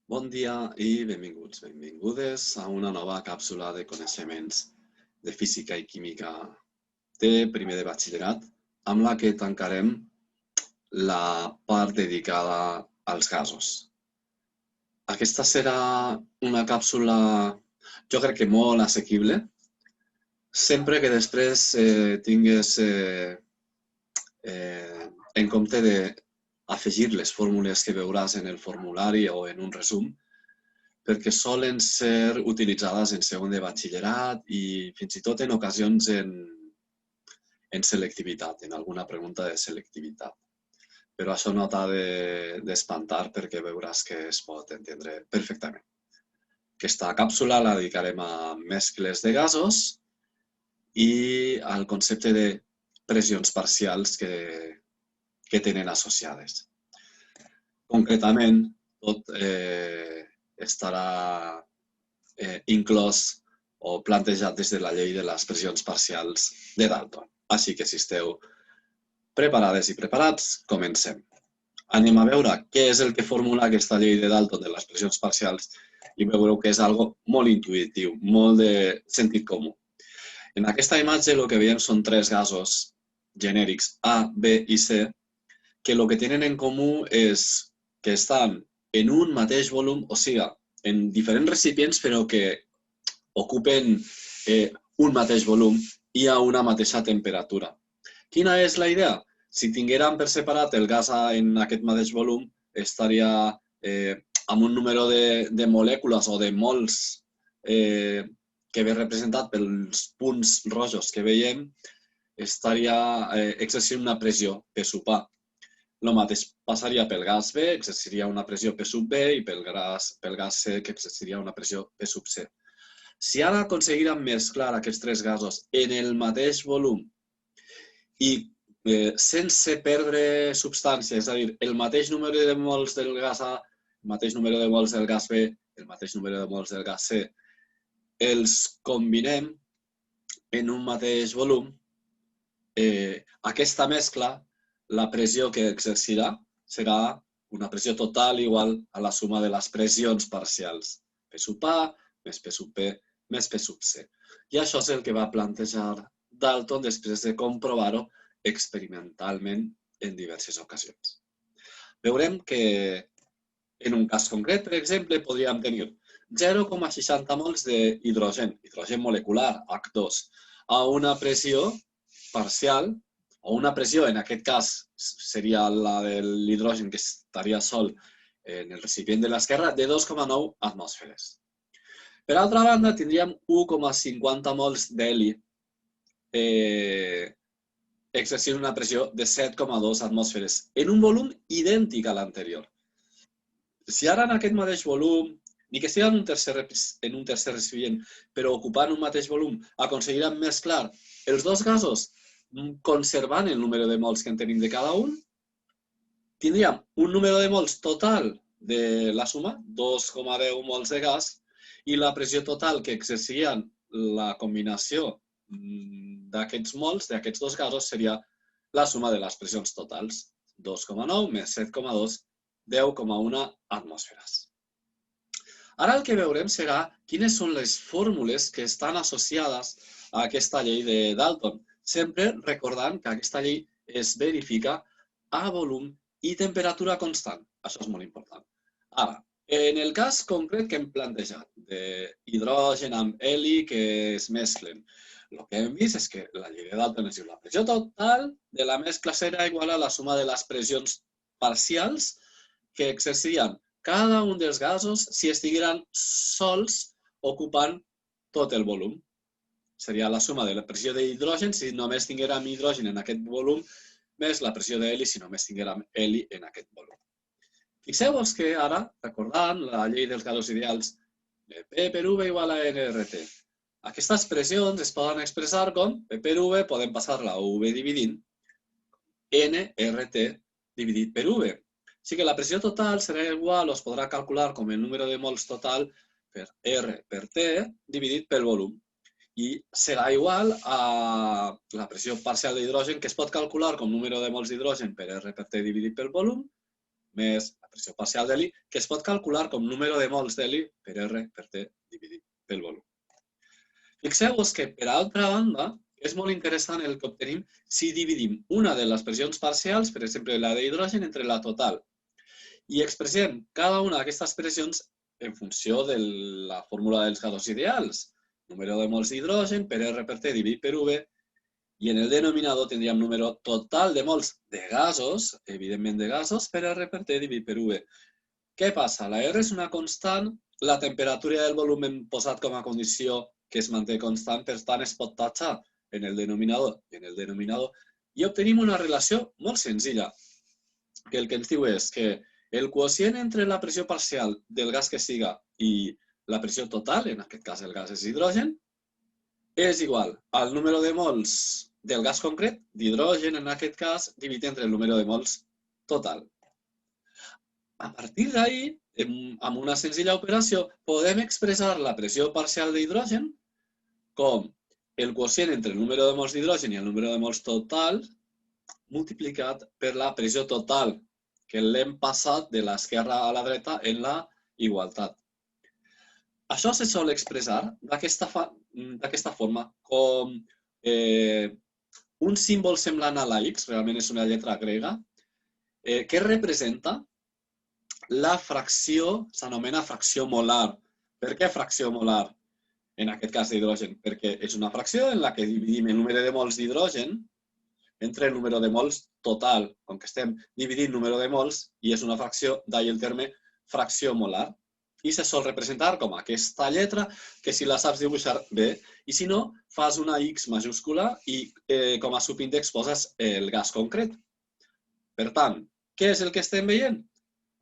Bon dia i benvinguts, benvingudes a una nova càpsula de coneixements de física i química de primer de batxillerat, amb la que tancarem la part dedicada als gasos. Aquesta serà una càpsula, jo crec que molt assequible, sempre que després tingues en compte d'afegir les fórmules que veuràs en el formulari o en un resum, perquè solen ser utilitzades en segon de batxillerat i fins i tot en ocasions en selectivitat, en alguna pregunta de selectivitat. Però això no t'ha d'espantar perquè veuràs que es pot entendre perfectament. Aquesta càpsula la dedicarem a mescles de gasos i al concepte de pressions parcials que tenen associades. Concretament, tot estarà inclòs o plantejat des de la llei de les pressions parcials de Dalton. Així que si esteu preparades i preparats, comencem. Anem a veure què és el que formula aquesta llei de Dalton de les pressions parcials i veureu que és algo molt intuïtiu, molt de sentit comú. En aquesta imatge el que veiem són tres gasos genèrics A, B i C que el que tenen en comú és que estan en un mateix volum, o sigui, en diferents recipients, però que ocupen un mateix volum i a una mateixa temperatura. Quina és la idea? Si tinguérem per separat el gas en aquest mateix volum, estaria amb un número de molècules o de mols que ve representat pels punts rojos que veiem, estaria exercint una pressió P sub A. El mateix passaria pel gas B, exerciria una pressió P sub B, i pel gas C, que exerciria una pressió P sub C. Si ara aconseguirem mesclar aquests tres gasos en el mateix volum i sense perdre substància, és a dir, el mateix número de mols del gas A, el mateix número de mols del gas B, el mateix número de mols del gas C, els combinem en un mateix volum, aquesta mescla, la pressió que exercirà serà una pressió total igual a la suma de les pressions parcials. P sub A més P sub B més P sub C. I això és el que va plantejar Dalton després de comprovar-ho experimentalment en diverses ocasions. Veurem que en un cas concret, per exemple, podríem tenir 0,60 mols d'hidrogen, hidrogen molecular, H2, a una pressió parcial, o una pressió, en aquest cas, seria la de l'hidrogen que estaria sol en el recipient de l'esquerra, de 2,9 atmosferes. Per altra banda, tindríem 1,50 mols d'heli exercint una pressió de 7,2 atmosferes en un volum idèntic a l'anterior. Si ara en aquest mateix volum, ni que sigui en un tercer recipient, però ocupant un mateix volum, aconseguirem mesclar els dos gasos conservant el número de mols que en tenim de cada un, tindríem un número de mols total de la suma, 2,10 mols de gas, i la pressió total que exercirien la combinació d'aquests mols, d'aquests dos gasos, seria la suma de les pressions totals, 2,9 més 7,2, 10,1 atmosferes. Ara el que veurem serà quines són les fórmules que estan associades a aquesta llei de Dalton, sempre recordant que aquesta llei es verifica a volum i temperatura constant. Això és molt important. Ara, en el cas concret que hem plantejat, d'hidrogen amb heli que es mesclen, el que hem vist és que la llei de Dalton ens diu la pressió total de la mescla serà igual a la suma de les pressions parcials que exercirien cada un dels gasos si estigueren sols ocupant tot el volum. Seria la suma de la pressió d'hidrogen si només tinguérem hidrogen en aquest volum més la pressió d'heli si només tinguérem heli en aquest volum. Fixeu-vos que ara, recordant la llei dels gasos ideals, P per V igual a NRT. Aquestes pressions es poden expressar com P per V, podem passar-la a V dividint NRT dividit per V. Així que la pressió total serà igual, o es podrà calcular com el número de mols total per R per T dividit pel volum. I serà igual a la pressió parcial d'hidrogen, que es pot calcular com número de mols d'hidrogen per R per T dividit pel volum, més la pressió parcial d'heli, que es pot calcular com número de mols d'heli per R per T dividit pel volum. Fixeu-vos que, per altra banda, és molt interessant el que obtenim si dividim una de les pressions parcials, per exemple la d'hidrogen, entre la total, i expressem cada una d'aquestes pressions en funció de la fórmula dels gasos ideals. Número de mols d'hidrogen per R per T dividit per V, i en el denominador tindríem número total de mols de gasos, evidentment de gasos, per R per T dividit per V. Què passa? La R és una constant, la temperatura del volum hem posat com a condició que es manté constant, per tant es pot tatxar en el denominador i en el denominador, i obtenim una relació molt senzilla, que el que ens diu és que el quocient entre la pressió parcial del gas que siga i la pressió total, en aquest cas el gas és hidrogen, és igual al número de mols del gas concret, d'hidrogen en aquest cas, dividit entre el número de mols total. A partir d'ahí, amb una senzilla operació, podem expressar la pressió parcial d'hidrogen com el quocient entre el número de mols d'hidrogen i el número de mols total multiplicat per la pressió total, que l'hem passat de l'esquerra a la dreta en la igualtat. Això se sol expressar d'aquesta forma, com un símbol semblant a la X, realment és una lletra grega, que representa la fracció, s'anomena fracció molar. Per què fracció molar? En aquest cas d'hidrogen, perquè és una fracció en la que dividim el número de mols d'hidrogen entre el número de mols total, com que estem dividint número de mols, i és una fracció, d'ahir el terme fracció molar. I se sol representar com aquesta lletra, que si la saps dibuixar bé, i si no, fas una X majúscula i com a subíndex poses el gas concret. Per tant, què és el que estem veient?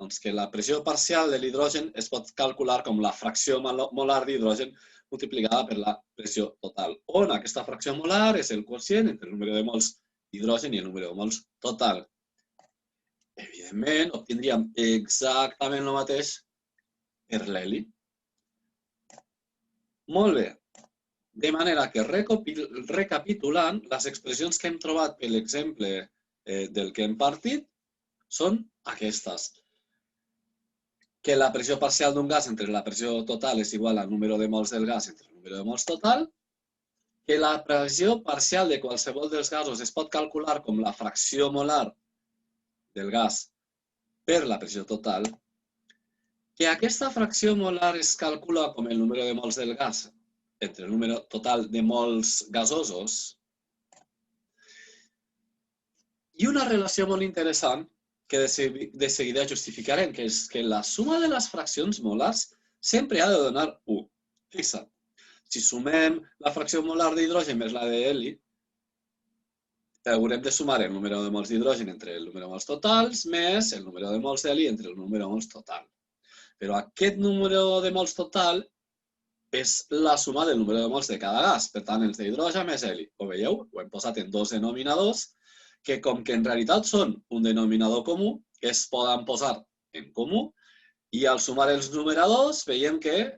Doncs que la pressió parcial de l'hidrogen es pot calcular com la fracció molar d'hidrogen multiplicada per la pressió total, on aquesta fracció molar és el quocient entre el número de mols d'hidrogen i el número de mols total. Evidentment, obtindríem exactament el mateix per l'heli. Molt bé. De manera que, recapitulant, les expressions que hem trobat per l'exemple del que hem partit són aquestes. Que la pressió parcial d'un gas entre la pressió total és igual al número de mols del gas entre el número de mols total, que la pressió parcial de qualsevol dels gasos es pot calcular com la fracció molar del gas per la pressió total, que aquesta fracció molar es calcula com el número de mols del gas entre el número total de mols gasosos, i una relació molt interessant que de seguida justificarem, que és que la suma de les fraccions molars sempre ha de donar 1. Fixa't, si sumem la fracció molar d'hidrogen més la d'heli, haurem de sumar el número de mols d'hidrogen entre el número de mols totals més el número de mols d'heli entre el número de mols total. Però aquest número de mols total és la suma del número de mols de cada gas, per tant, els d'hidrogen més heli. Ho veieu? Ho hem posat en dos denominadors, que com que en realitat són un denominador comú, es poden posar en comú, i al sumar els numeradors veiem que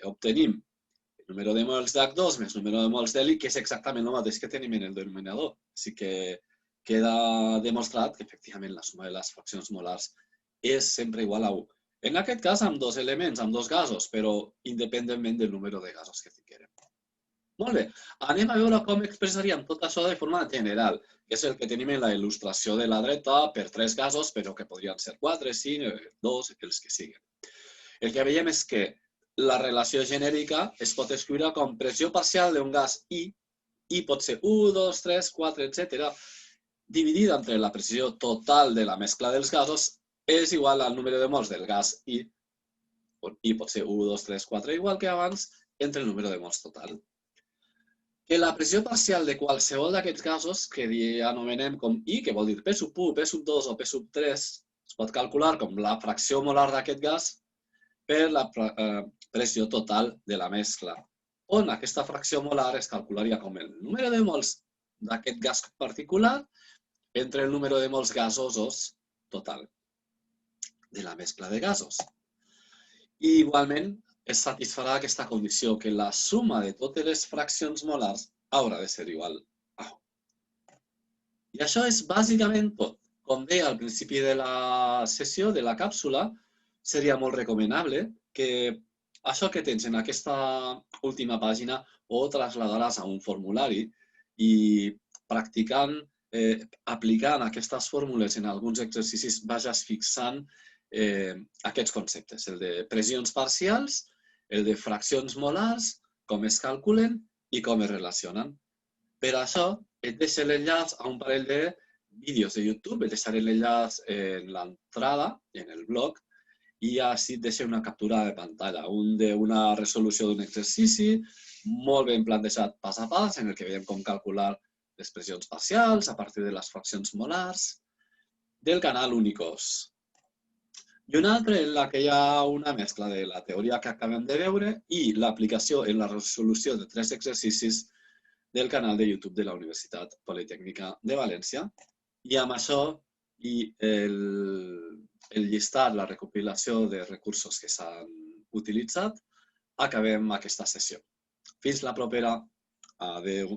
obtenim el número de mols d'H2 més el número de mols d'heli, que és exactament el mateix que tenim en el denominador. Així que queda demostrat que efectivament la suma de les fraccions molars és sempre igual a 1. En aquest cas amb dos elements, amb dos gasos, però independentment del número de gasos que tinguem. Molt bé, anem a veure com expressaríem tot això de forma general, que és el que tenim en la il·lustració de la dreta per 3 gasos, però que podrien ser 4, 5, 2, els que siguin. El que veiem és que la relació genèrica es pot escriure com pressió parcial d'un gas I pot ser 1, 2, 3, 4, etc., dividida entre la pressió total de la mescla dels gasos, és igual al número de mols del gas I pot ser 1, 2, 3, 4, igual que abans, entre el número de mols total. Que la pressió parcial de qualsevol d'aquests gasos, que anomenem com I, que vol dir P sub 1, P sub 2 o P sub 3, es pot calcular com la fracció molar d'aquest gas per la pressió total de la mescla, on aquesta fracció molar es calcularia com el número de mols d'aquest gas particular entre el número de mols gasosos total de la mescla de gasos. I igualment, es satisfarà aquesta condició, que la suma de totes les fraccions molars haurà de ser igual a 1. I això és bàsicament tot. Com deia al principi de la sessió, de la càpsula, seria molt recomanable que això que tens en aquesta última pàgina ho traslladaràs a un formulari i practicant, aplicant aquestes fórmules en alguns exercicis, vagis fixant aquests conceptes, el de pressions parcials, el de fraccions molars, com es calculen i com es relacionen. Per això et deixo l'enllaç a un parell de vídeos de YouTube, et deixaré l'enllaç en l'entrada, en el blog, i així et deixo una captura de pantalla, un d'una resolució d'un exercici, molt ben plantejat pas a pas, en el que veiem com calcular les pressions parcials a partir de les fraccions molars del canal Unicos. I una altra en la que hi ha una mescla de la teoria que acabem de veure i l'aplicació en la resolució de 3 exercicis del canal de YouTube de la Universitat Politècnica de València. I amb això i el llistat, la recopilació de recursos que s'han utilitzat, acabem aquesta sessió. Fins la propera. Adéu.